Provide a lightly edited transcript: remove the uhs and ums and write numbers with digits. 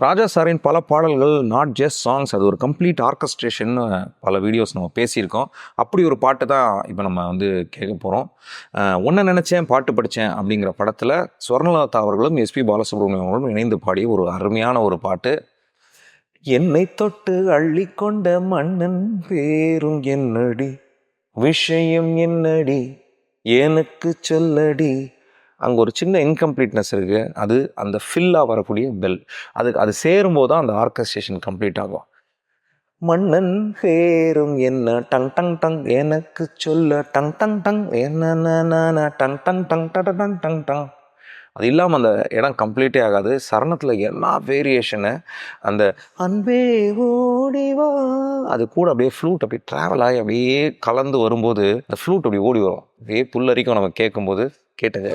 ராஜா சாரின் பல பாடல்கள் not just songs, அது ஒரு கம்ப்ளீட் ஆர்கஸ்ட்ரேஷன். பல வீடியோஸ் நம்ம பேசியிருக்கோம். அப்படி ஒரு பாட்டு தான் இப்போ நம்ம வந்து கேட்க போகிறோம். ஒன்றை நினச்சேன் பாட்டு படித்தேன் அப்படிங்கிற படத்தில் ஸ்வர்ணலதா அவர்களும் எஸ்பி பாலசுப்ரமணியம் அவர்களும் இணைந்து பாடிய ஒரு அருமையான ஒரு பாட்டு. என்னை தொட்டு அள்ளிக்கொண்ட மன்னன் பேரும் என்னடி, விஷயம் என்னடி, எனக்கு சொல்லடி. அங்கே ஒரு சின்ன இன்கம்ப்ளீட்னஸ் இருக்குது. அது அந்த ஃபில்லாக வரக்கூடிய பெல், அது சேரும்போது தான் அந்த ஆர்கஸ்ட்ரேஷன் கம்ப்ளீட் ஆகும். மன்னன் பேரும் என்ன டங் டங் டங், எனக்கு சொல்ல டங் டங் டங், என்ன tongue tongue tongue tongue tongue tongue. அது இல்லாமல் அந்த இடம் கம்ப்ளீட்டே ஆகாது. சரணத்தில் எல்லா வேரியேஷனு, அந்த அன்பே ஓடிவா, அது கூட அப்படியே ஃப்ளூட் அப்படியே ட்ராவல் ஆகி அப்படியே கலந்து வரும்போது அந்த ஃப்ளூட் அப்படி ஓடி வரும். அப்படியே புல்லரிக்கும் நம்ம கேட்கும்போது. கேட்டது